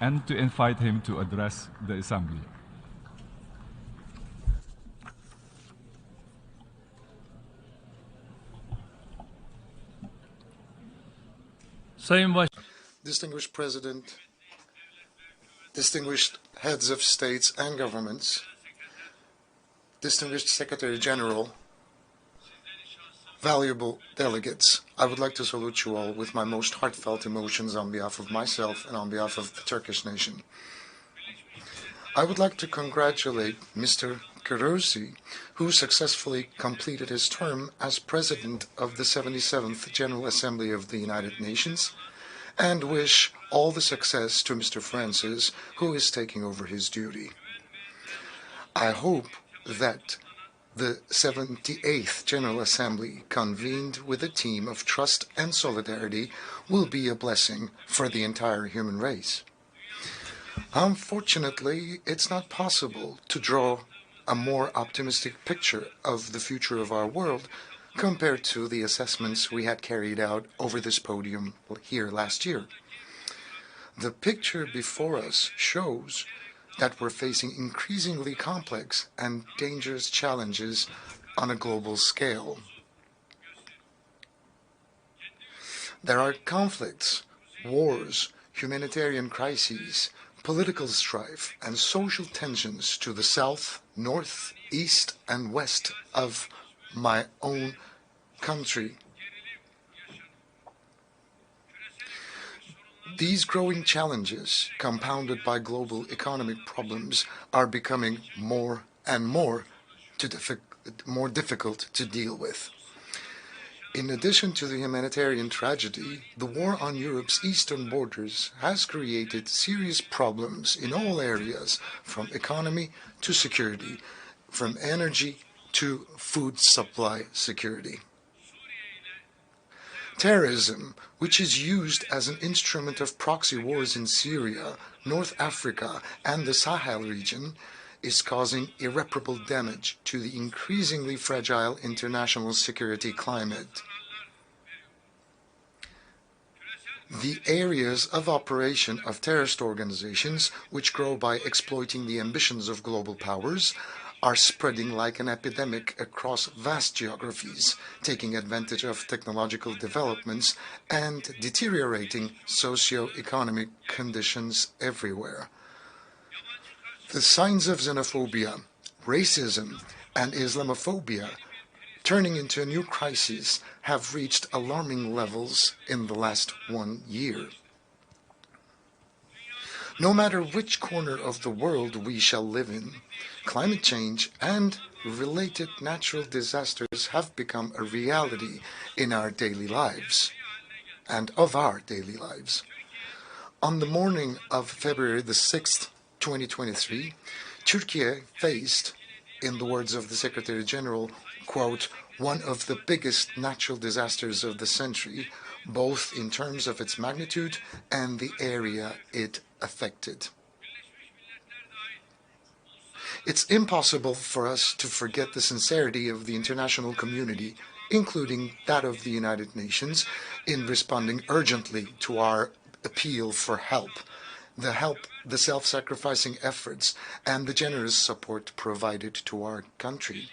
and to invite him to address the Assembly. Distinguished President, distinguished heads of states and governments, distinguished Secretary General, valuable delegates, I would like to salute you all with my most heartfelt emotions on behalf of myself and on behalf of the Turkish nation. I would like to congratulate Mr. Kurusi, who successfully completed his term as President of the 77th General Assembly of the United Nations, and wish all the success to Mr. Francis, who is taking over his duty. I hope that the 78th General Assembly, convened with a team of trust and solidarity, will be a blessing for the entire human race. Unfortunately, it's not possible to draw a more optimistic picture of the future of our world compared to the assessments we had carried out over this podium here last year. The picture before us shows that we're facing increasingly complex and dangerous challenges on a global scale. There are conflicts, wars, humanitarian crises, political strife, and social tensions to the south, north, east, and west of my own country. These growing challenges, compounded by global economic problems, are becoming more and more difficult to deal with. In addition to the humanitarian tragedy, the war on Europe's eastern borders has created serious problems in all areas, from economy to security, from energy to food supply security. Terrorism, which is used as an instrument of proxy wars in Syria, North Africa, and the Sahel region, is causing irreparable damage to the increasingly fragile international security climate. The areas of operation of terrorist organizations, which grow by exploiting the ambitions of global powers, are spreading like an epidemic across vast geographies, taking advantage of technological developments and deteriorating socio-economic conditions everywhere. The signs of xenophobia, racism, and Islamophobia, turning into a new crisis, have reached alarming levels in the last 1 year. No matter which corner of the world we shall live in, climate change and related natural disasters have become a reality in our daily lives and of our daily lives. On the morning of February the 6th, 2023, Turkey faced, in the words of the Secretary General, quote, one of the biggest natural disasters of the century, both in terms of its magnitude and the area it affected. It's impossible for us to forget the sincerity of the international community, including that of the United Nations, in responding urgently to our appeal for help, the self-sacrificing efforts, and the generous support provided to our country.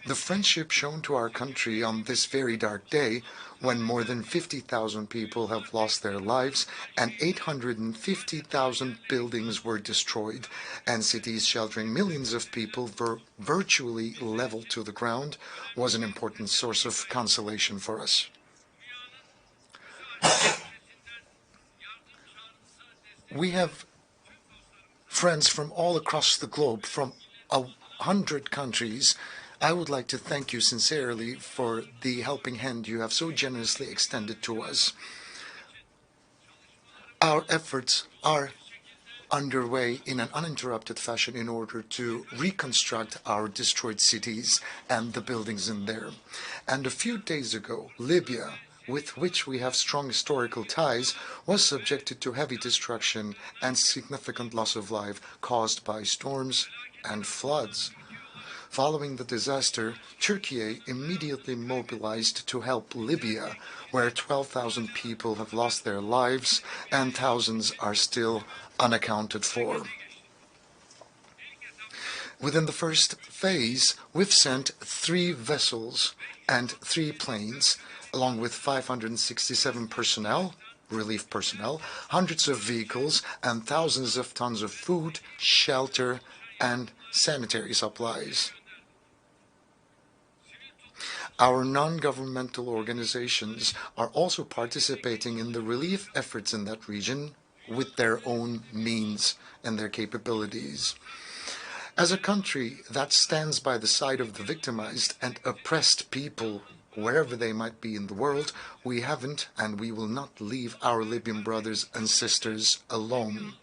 The friendship shown to our country on this very dark day, when more than 50,000 people have lost their lives and 850,000 buildings were destroyed, and cities sheltering millions of people were virtually leveled to the ground, was an important source of consolation for us. We have friends from all across the globe, from 100 countries. I would like to thank you sincerely for the helping hand you have so generously extended to us. Our efforts are underway in an uninterrupted fashion in order to reconstruct our destroyed cities and the buildings in there. And a few days ago, Libya, with which we have strong historical ties, was subjected to heavy destruction and significant loss of life caused by storms and floods. Following the disaster, Turkey immediately mobilized to help Libya, where 12,000 people have lost their lives and thousands are still unaccounted for. Within the first phase, we've sent 3 vessels and 3 planes, along with 567 personnel, relief personnel, hundreds of vehicles, and thousands of tons of food, shelter, and sanitary supplies. Our non-governmental organizations are also participating in the relief efforts in that region with their own means and their capabilities. As a country that stands by the side of the victimized and oppressed people wherever they might be in the world, we haven't and we will not leave our Libyan brothers and sisters alone.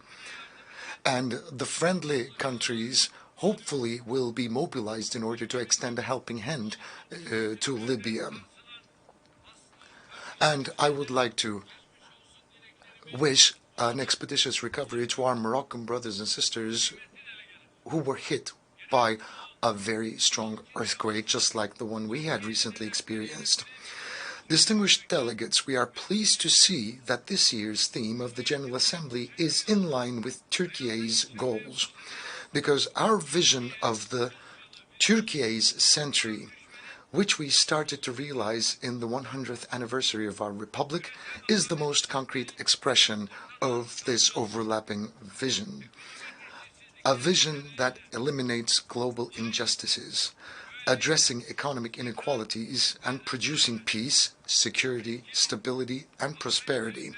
And the friendly countries hopefully will be mobilized in order to extend a helping hand to Libya. And I would like to wish an expeditious recovery to our Moroccan brothers and sisters who were hit by a very strong earthquake, just like the one we had recently experienced. Distinguished delegates, we are pleased to see that this year's theme of the General Assembly is in line with Turkey's goals, because our vision of the Turkey's century, which we started to realize in the 100th anniversary of our republic, is the most concrete expression of this overlapping vision. A vision that eliminates global injustices, addressing economic inequalities and producing peace, security, stability, and prosperity.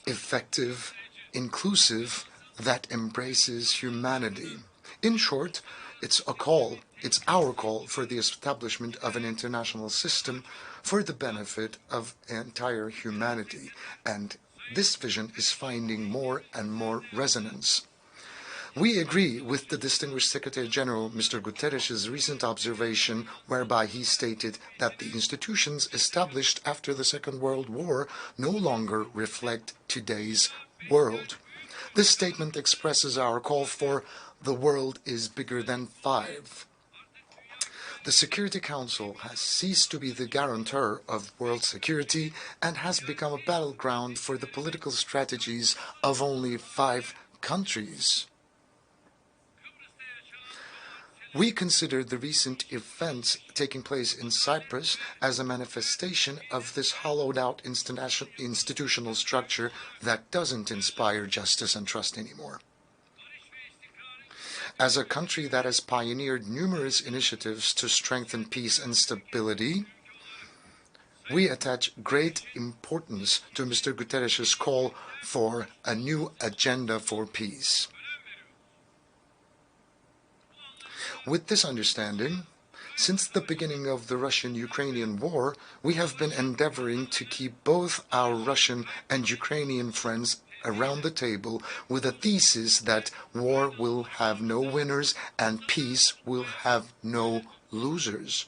Effective, inclusive, that embraces humanity. In short, it's our call for the establishment of an international system for the benefit of entire humanity, and this vision is finding more and more resonance. We agree with the distinguished Secretary General, Mr. Guterres' recent observation whereby he stated that the institutions established after the Second World War no longer reflect today's world. This statement expresses our call for the world is bigger than 5. The Security Council has ceased to be the guarantor of world security and has become a battleground for the political strategies of only 5 countries. We consider the recent events taking place in Cyprus as a manifestation of this hollowed-out institutional structure that doesn't inspire justice and trust anymore. As a country that has pioneered numerous initiatives to strengthen peace and stability, we attach great importance to Mr. Guterres' call for a new agenda for peace. With this understanding, since the beginning of the Russian-Ukrainian war, we have been endeavoring to keep both our Russian and Ukrainian friends around the table with a thesis that war will have no winners and peace will have no losers.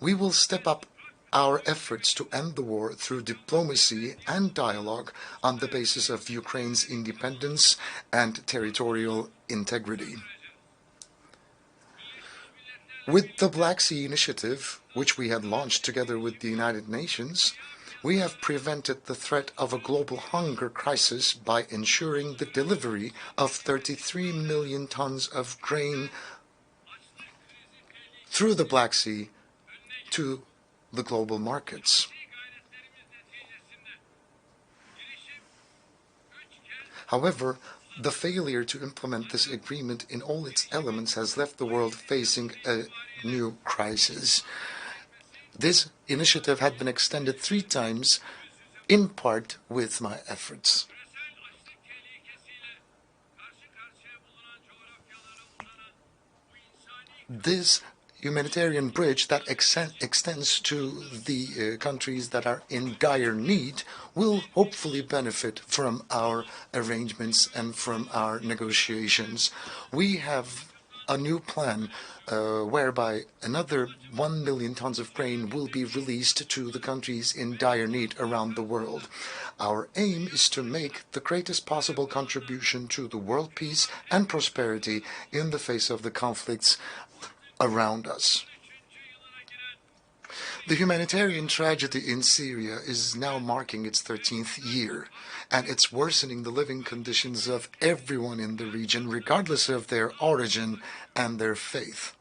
We will step up our efforts to end the war through diplomacy and dialogue on the basis of Ukraine's independence and territorial integrity. With the Black Sea Initiative, which we had launched together with the United Nations, we have prevented the threat of a global hunger crisis by ensuring the delivery of 33 million tons of grain through the Black Sea to the global markets. However, the failure to implement this agreement in all its elements has left the world facing a new crisis. This initiative had been extended 3 times, in part with my efforts. This humanitarian bridge that extends to the countries that are in dire need will hopefully benefit from our arrangements and from our negotiations. We have a new plan whereby another 1 million tons of grain will be released to the countries in dire need around the world. Our aim is to make the greatest possible contribution to the world peace and prosperity in the face of the conflicts around us. The humanitarian tragedy in Syria is now marking its 13th year, and it's worsening the living conditions of everyone in the region, regardless of their origin and their faith.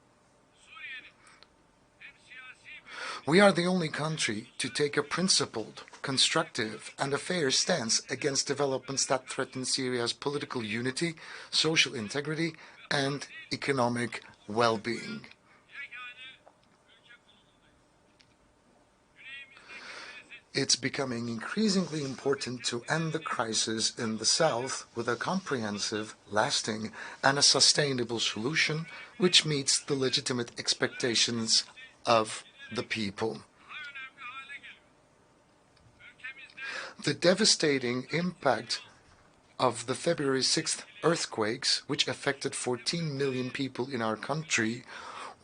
We are the only country to take a principled, constructive, and a fair stance against developments that threaten Syria's political unity, social integrity, and economic well-being. It's becoming increasingly important to end the crisis in the south with a comprehensive, lasting, and a sustainable solution which meets the legitimate expectations of the people. The devastating impact of the February 6th earthquakes, which affected 14 million people in our country,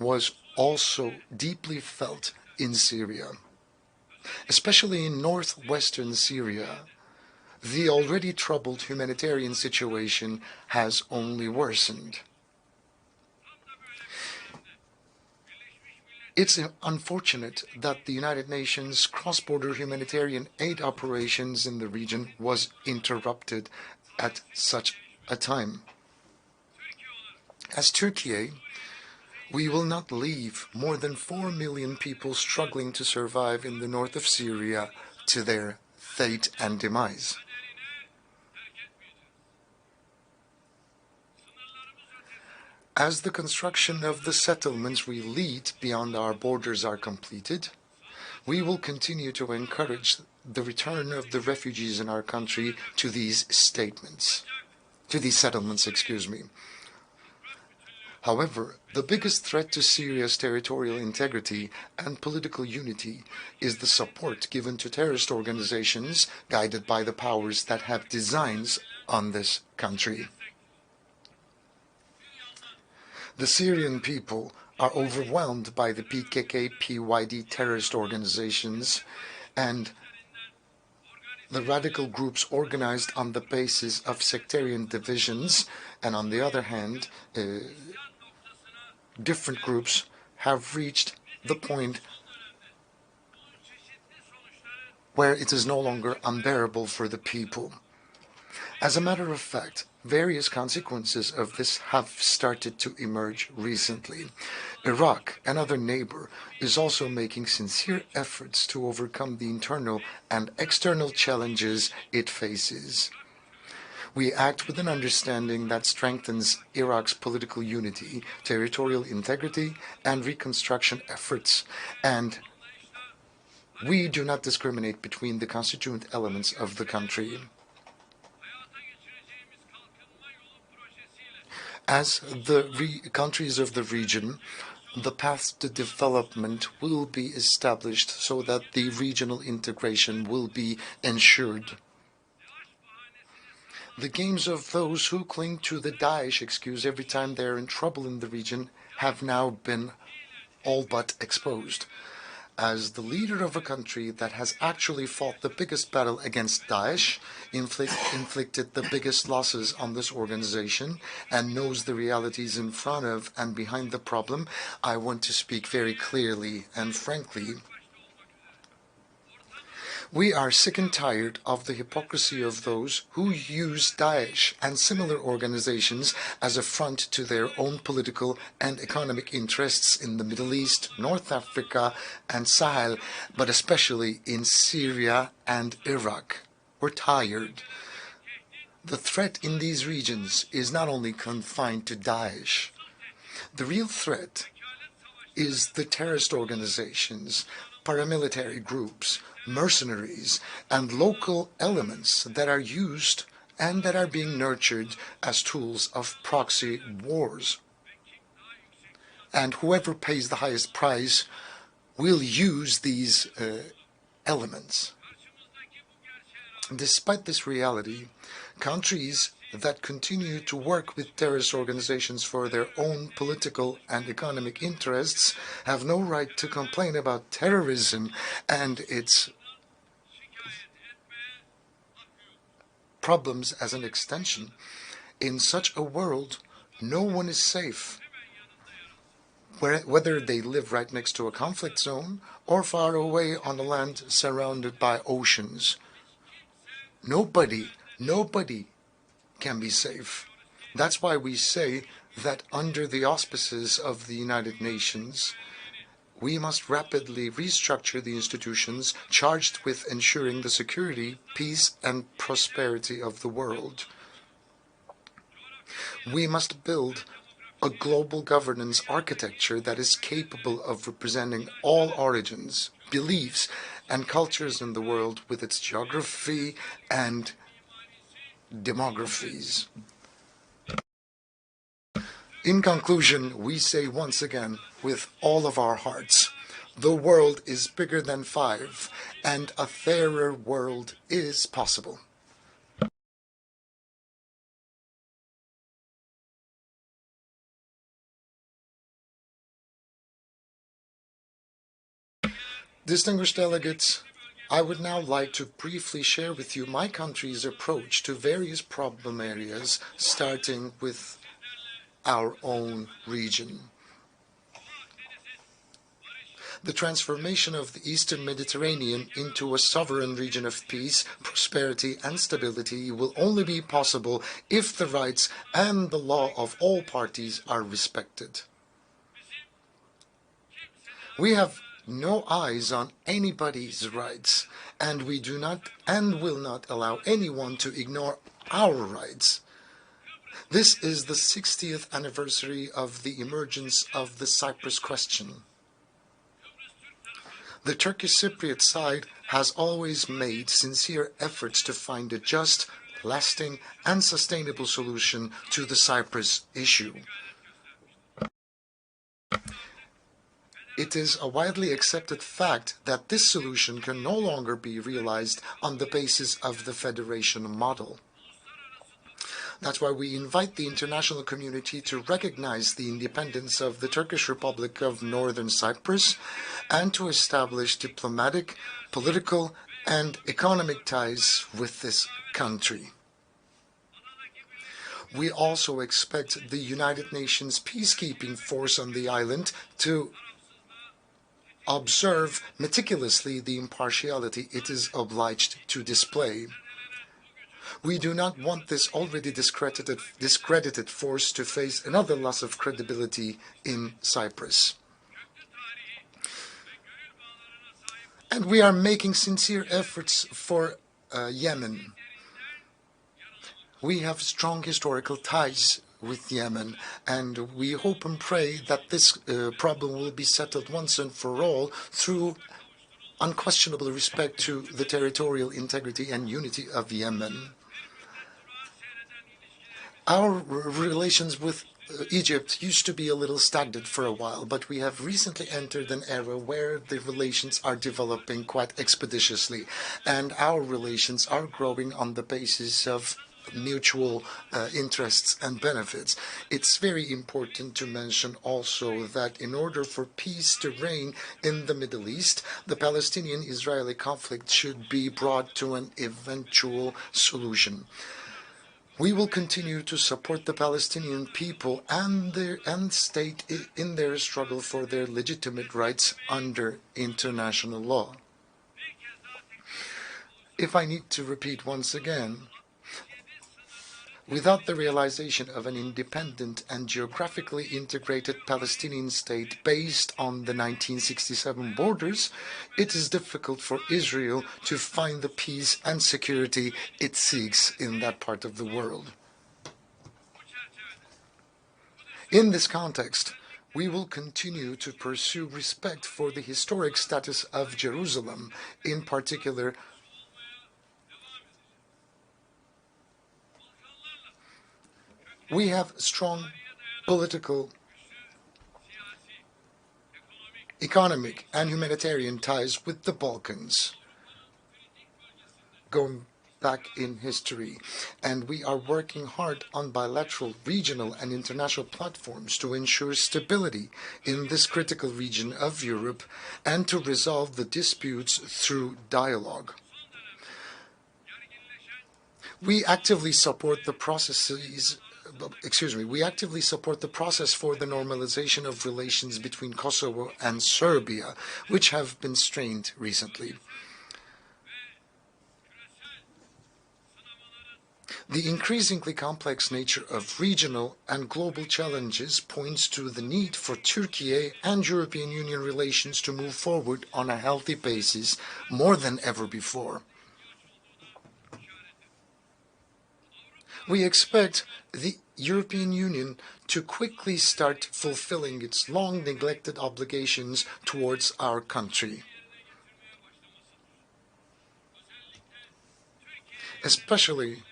was also deeply felt in Syria. Especially in northwestern Syria, the already troubled humanitarian situation has only worsened. It's unfortunate that the United Nations cross-border humanitarian aid operations in the region was interrupted at such a time. As Turkey, we will not leave more than 4 million people struggling to survive in the north of Syria to their fate and demise. As the construction of the settlements we lead beyond our borders are completed, we will continue to encourage the return of the refugees in our country to these settlements. However, the biggest threat to Syria's territorial integrity and political unity is the support given to terrorist organizations guided by the powers that have designs on this country. The Syrian people are overwhelmed by the PKK-PYD terrorist organizations and the radical groups organized on the basis of sectarian divisions, and on the other hand, different groups have reached the point where it is no longer unbearable for the people. As a matter of fact, various consequences of this have started to emerge recently. Iraq, another neighbor, is also making sincere efforts to overcome the internal and external challenges it faces. We act with an understanding that strengthens Iraq's political unity, territorial integrity, and reconstruction efforts, and we do not discriminate between the constituent elements of the country. As the countries of the region, the path to development will be established so that the regional integration will be ensured. The games of those who cling to the Daesh excuse every time they're in trouble in the region have now been all but exposed. As the leader of a country that has actually fought the biggest battle against Daesh, inflicted the biggest losses on this organization, and knows the realities in front of and behind the problem, I want to speak very clearly and frankly. We are sick and tired of the hypocrisy of those who use Daesh and similar organizations as a front to their own political and economic interests in the Middle East, North Africa, and Sahel, but especially in Syria and Iraq. We're tired. The threat in these regions is not only confined to Daesh. The real threat is the terrorist organizations, paramilitary groups, mercenaries, and local elements that are used and that are being nurtured as tools of proxy wars. And whoever pays the highest price will use these elements. Despite this reality, countries that continue to work with terrorist organizations for their own political and economic interests have no right to complain about terrorism and its problems as an extension. In such a world, no one is safe, whether they live right next to a conflict zone or far away on the land surrounded by oceans. Nobody can be safe. That's why we say that under the auspices of the United Nations, we must rapidly restructure the institutions charged with ensuring the security, peace, and prosperity of the world. We must build a global governance architecture that is capable of representing all origins, beliefs, and cultures in the world with its geography and demographies. In conclusion, we say once again, with all of our hearts, the world is bigger than five, and a fairer world is possible. Distinguished delegates, I would now like to briefly share with you my country's approach to various problem areas, starting with our own region. The transformation of the Eastern Mediterranean into a sovereign region of peace, prosperity, and stability will only be possible if the rights and the law of all parties are respected. We have no eyes on anybody's rights, and we do not and will not allow anyone to ignore our rights. This is the 60th anniversary of the emergence of the Cyprus question. The Turkish Cypriot side has always made sincere efforts to find a just, lasting, and sustainable solution to the Cyprus issue. It is a widely accepted fact that this solution can no longer be realized on the basis of the federation model. That's why we invite the international community to recognize the independence of the Turkish Republic of Northern Cyprus and to establish diplomatic, political, and economic ties with this country. We also expect the United Nations peacekeeping force on the island to observe meticulously the impartiality it is obliged to display. We do not want this already discredited force to face another loss of credibility in Cyprus. And we are making sincere efforts for Yemen. We have strong historical ties with Yemen, and we hope and pray that this problem will be settled once and for all through unquestionable respect to the territorial integrity and unity of Yemen. Our relations with Egypt used to be a little stagnant for a while, but we have recently entered an era where the relations are developing quite expeditiously, and our relations are growing on the basis of mutual interests and benefits. It's very important to mention also that in order for peace to reign in the Middle East, the Palestinian-Israeli conflict should be brought to an eventual solution. We will continue to support the Palestinian people and state in their struggle for their legitimate rights under international law. If I need to repeat once again, without the realization of an independent and geographically integrated Palestinian state based on the 1967 borders, it is difficult for Israel to find the peace and security it seeks in that part of the world. In this context, we will continue to pursue respect for the historic status of Jerusalem, in particular we have strong political, economic, and humanitarian ties with the Balkans, going back in history, and we are working hard on bilateral, regional, and international platforms to ensure stability in this critical region of Europe and to resolve the disputes through dialogue. We actively support the process for the normalization of relations between Kosovo and Serbia, which have been strained recently. The increasingly complex nature of regional and global challenges points to the need for Turkey and European Union relations to move forward on a healthy basis more than ever before. We expect the European Union to quickly start fulfilling its long-neglected obligations towards our country. Especially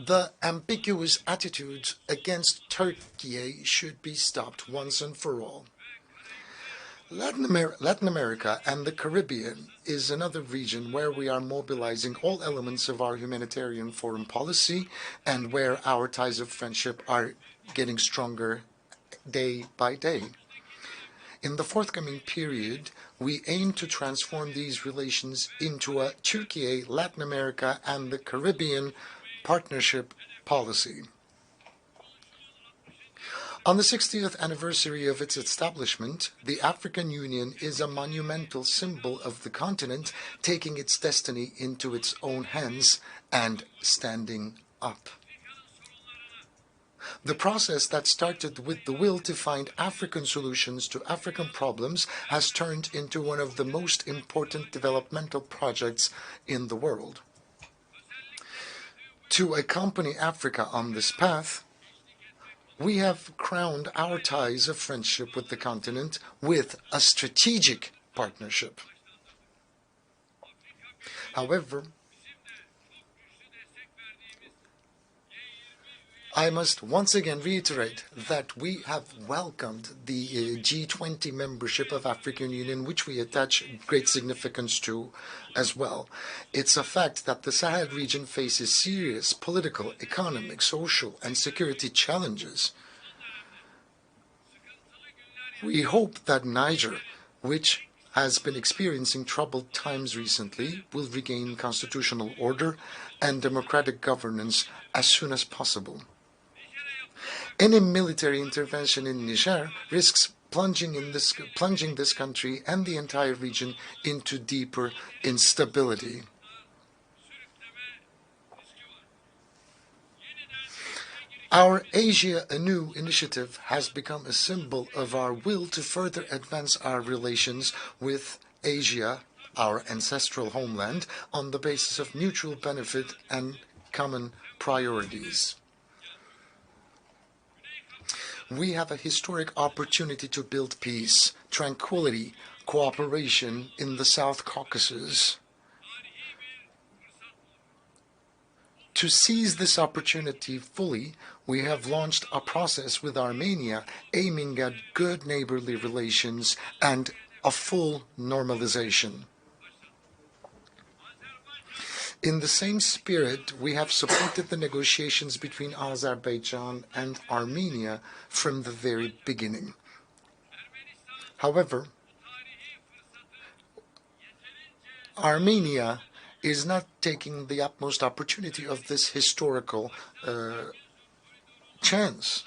the ambiguous attitudes against Turkey should be stopped once and for all. Latin America and the Caribbean is another region where we are mobilizing all elements of our humanitarian foreign policy and where our ties of friendship are getting stronger day by day. In the forthcoming period, we aim to transform these relations into a Turkey, Latin America, and the Caribbean partnership policy. On the 60th anniversary of its establishment, the African Union is a monumental symbol of the continent taking its destiny into its own hands and standing up. The process that started with the will to find African solutions to African problems has turned into one of the most important developmental projects in the world. To accompany Africa on this path, we have crowned our ties of friendship with the continent with a strategic partnership. However, I must once again reiterate that we have welcomed the G20 membership of African Union, which we attach great significance to as well. It's a fact that the Sahel region faces serious political, economic, social, and security challenges. We hope that Niger, which has been experiencing troubled times recently, will regain constitutional order and democratic governance as soon as possible. Any military intervention in Niger risks plunging this country and the entire region into deeper instability. Our Asia Anew initiative has become a symbol of our will to further advance our relations with Asia, our ancestral homeland, on the basis of mutual benefit and common priorities. We have a historic opportunity to build peace, tranquility, cooperation in the South Caucasus. To seize this opportunity fully, we have launched a process with Armenia aiming at good neighborly relations and a full normalization. In the same spirit, we have supported the negotiations between Azerbaijan and Armenia from the very beginning. However, Armenia is not taking the utmost opportunity of this historical chance.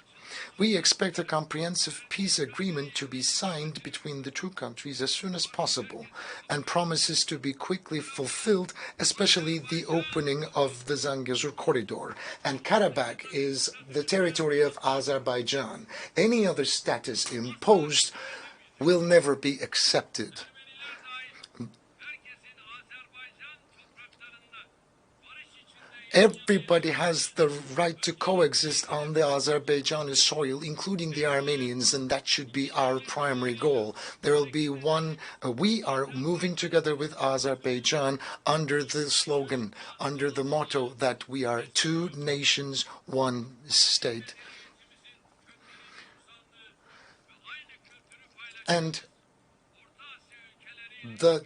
We expect a comprehensive peace agreement to be signed between the two countries as soon as possible, and promises to be quickly fulfilled, especially the opening of the Zangezur corridor. And Karabakh is the territory of Azerbaijan. Any other status imposed will never be accepted. Everybody has the right to coexist on the Azerbaijani soil, including the Armenians, and that should be our primary goal. There will be one, we are moving together with Azerbaijan under the slogan, under the motto that we are two nations, one state. And the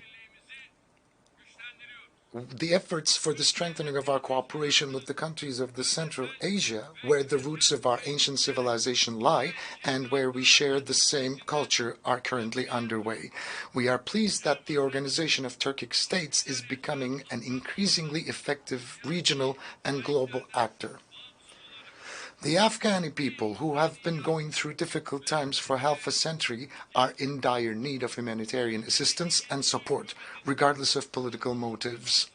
the efforts for the strengthening of our cooperation with the countries of the Central Asia, where the roots of our ancient civilization lie and where we share the same culture, are currently underway. We are pleased that the Organization of Turkic States is becoming an increasingly effective regional and global actor. The Afghani people, who have been going through difficult times for half a century, are in dire need of humanitarian assistance and support, regardless of political motives.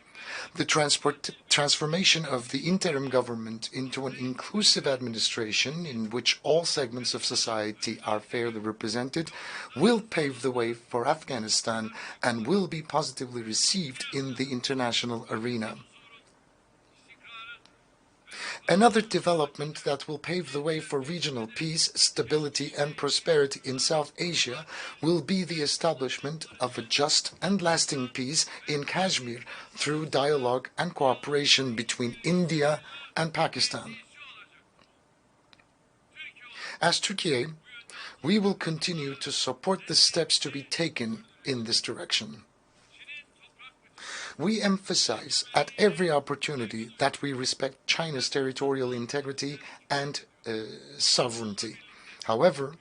The transformation of the interim government into an inclusive administration in which all segments of society are fairly represented will pave the way for Afghanistan and will be positively received in the international arena. Another development that will pave the way for regional peace, stability and prosperity in South Asia will be the establishment of a just and lasting peace in Kashmir through dialogue and cooperation between India and Pakistan. As Turkey, we will continue to support the steps to be taken in this direction. We emphasize at every opportunity that we respect China's territorial integrity and sovereignty. However,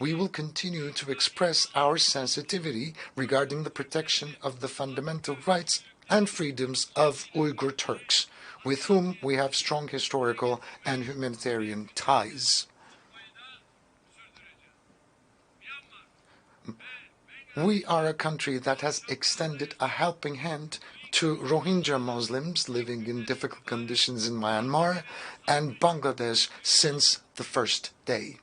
we will continue to express our sensitivity regarding the protection of the fundamental rights and freedoms of Uyghur Turks, with whom we have strong historical and humanitarian ties. We are a country that has extended a helping hand to Rohingya Muslims living in difficult conditions in Myanmar and Bangladesh since the first day.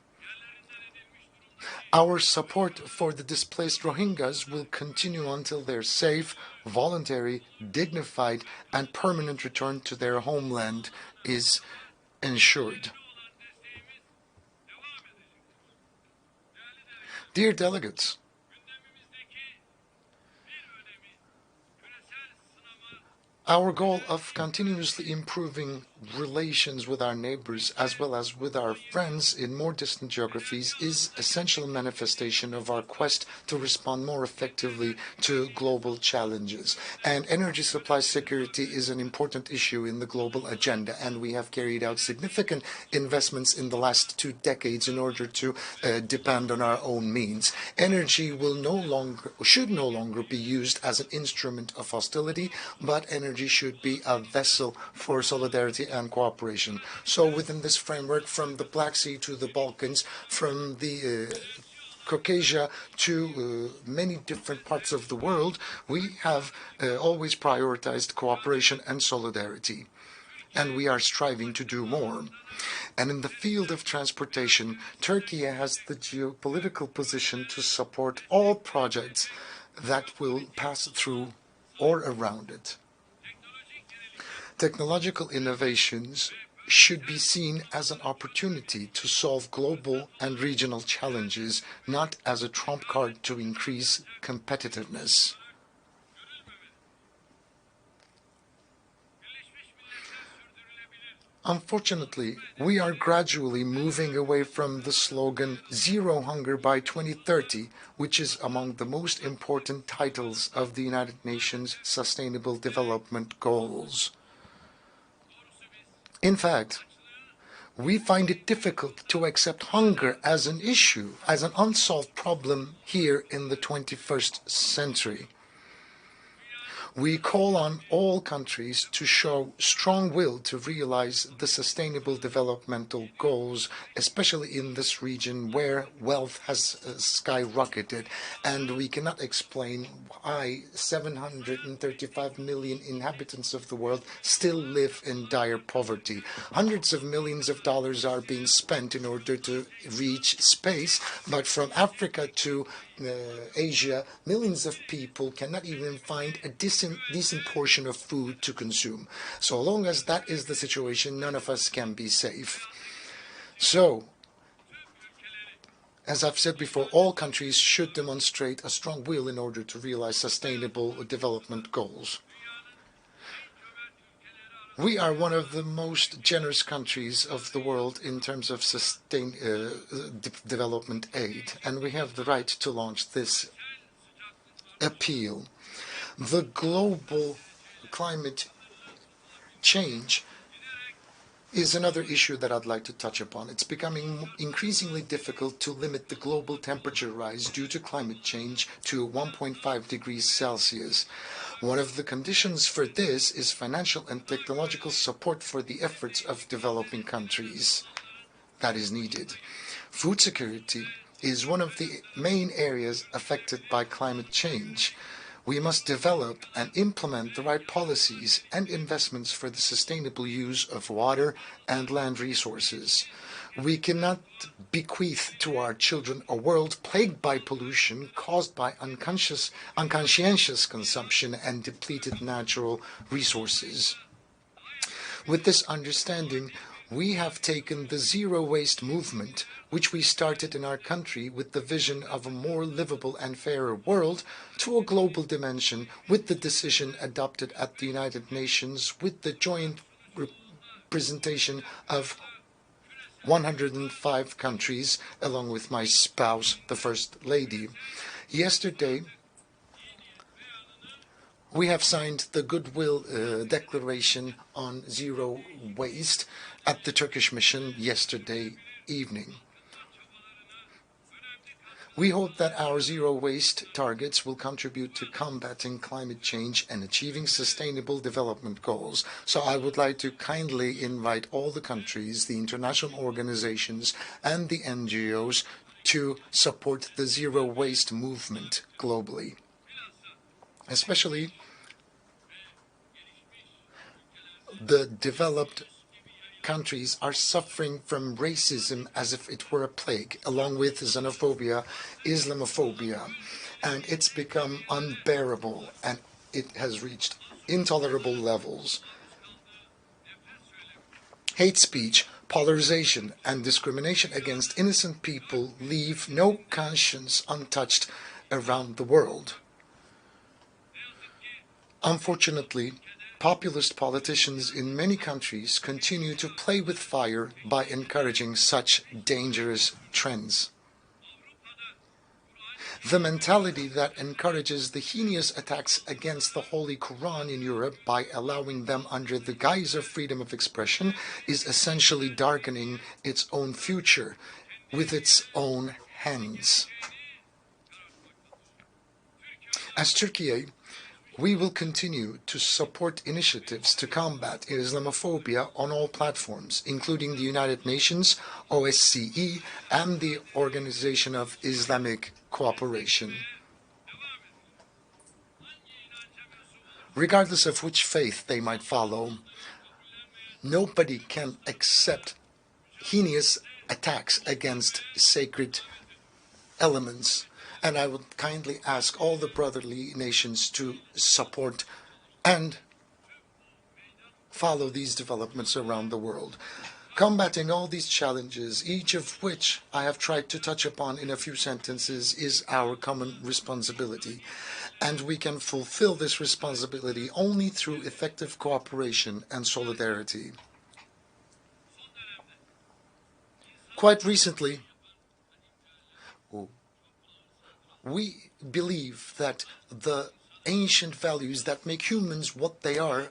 Our support for the displaced Rohingyas will continue until their safe, voluntary, dignified, and permanent return to their homeland is ensured. Dear delegates, our goal of continuously improving relations with our neighbors as well as with our friends in more distant geographies is an essential manifestation of our quest to respond more effectively to global challenges. And energy supply security is an important issue in the global agenda, and we have carried out significant investments in the last 2 decades in order to depend on our own means. Energy should no longer be used as an instrument of hostility, but energy should be a vessel for solidarity and cooperation. So within this framework, from the Black Sea to the Balkans, from the Caucasia to many different parts of the world, we have always prioritized cooperation and solidarity. And we are striving to do more. And in the field of transportation, Turkey has the geopolitical position to support all projects that will pass through or around it. Technological innovations should be seen as an opportunity to solve global and regional challenges, not as a trump card to increase competitiveness. Unfortunately, we are gradually moving away from the slogan "Zero Hunger by 2030, which is among the most important titles of the United Nations Sustainable Development Goals. In fact, we find it difficult to accept hunger as an issue, as an unsolved problem here in the 21st century. We call on all countries to show strong will to realize the sustainable developmental goals, especially in this region where wealth has skyrocketed, and we cannot explain why 735 million inhabitants of the world still live in dire poverty. Hundreds of millions of dollars are being spent in order to reach space, but from Africa to Asia, millions of people cannot even find a decent portion of food to consume. So long as that is the situation, none of us can be safe. So, as I've said before, all countries should demonstrate a strong will in order to realize sustainable development goals. We are one of the most generous countries of the world in terms of development aid, and we have the right to launch this appeal. The global climate change is another issue that I'd like to touch upon. It's becoming increasingly difficult to limit the global temperature rise due to climate change to 1.5 degrees Celsius. One of the conditions for this is financial and technological support for the efforts of developing countries that is needed. Food security is one of the main areas affected by climate change. We must develop and implement the right policies and investments for the sustainable use of water and land resources. We cannot bequeath to our children a world plagued by pollution caused by unconscientious consumption and depleted natural resources. With this understanding, we have taken the zero waste movement, which we started in our country with the vision of a more livable and fairer world, to a global dimension with the decision adopted at the United Nations with the joint representation of 105 countries, along with my spouse, the First Lady. Yesterday, we have signed the Goodwill Declaration on Zero Waste at the Turkish mission yesterday evening. We hope that our zero waste targets will contribute to combating climate change and achieving sustainable development goals. So I would like to kindly invite all the countries, the international organizations, and the NGOs to support the zero waste movement globally. Especially the developed countries are suffering from racism as if it were a plague, along with xenophobia, Islamophobia, and it's become unbearable and it has reached intolerable levels. Hate speech, polarization, and discrimination against innocent people leave no conscience untouched around the world. Unfortunately, populist politicians in many countries continue to play with fire by encouraging such dangerous trends. The mentality that encourages the heinous attacks against the Holy Quran in Europe by allowing them under the guise of freedom of expression is essentially darkening its own future with its own hands. As Turkey, we will continue to support initiatives to combat Islamophobia on all platforms, including the United Nations, OSCE, and the Organization of Islamic Cooperation. Regardless of which faith they might follow, nobody can accept heinous attacks against sacred elements. And I would kindly ask all the brotherly nations to support and follow these developments around the world. Combating all these challenges, each of which I have tried to touch upon in a few sentences, is our common responsibility. And we can fulfill this responsibility only through effective cooperation and solidarity. Quite recently, we believe that the ancient values that make humans what they are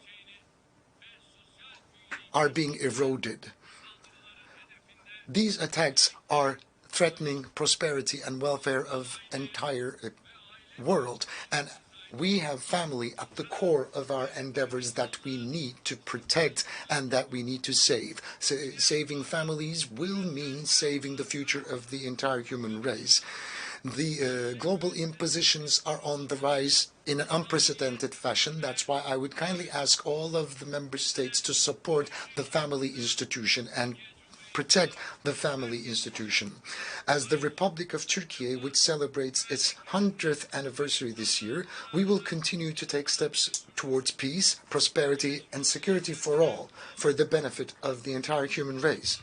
being eroded. These attacks are threatening prosperity and welfare of entire world, and we have family at the core of our endeavors that we need to protect and that we need to save. Saving families will mean saving the future of the entire human race. The global impositions are on the rise in an unprecedented fashion. That's why I would kindly ask all of the member states to support the family institution and protect the family institution. As the Republic of Turkey, which celebrates its 100th anniversary this year, we will continue to take steps towards peace, prosperity, and security for all, for the benefit of the entire human race.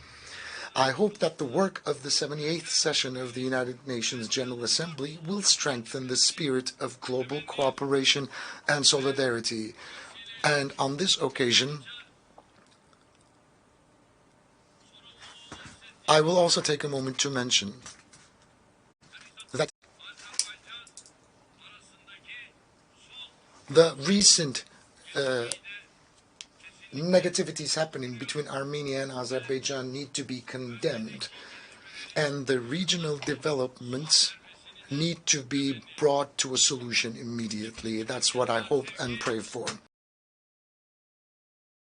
I hope that the work of the 78th session of the United Nations General Assembly will strengthen the spirit of global cooperation and solidarity. And on this occasion, I will also take a moment to mention that the recent negativities happening between Armenia and Azerbaijan need to be condemned, and the regional developments need to be brought to a solution immediately. That's what I hope and pray for.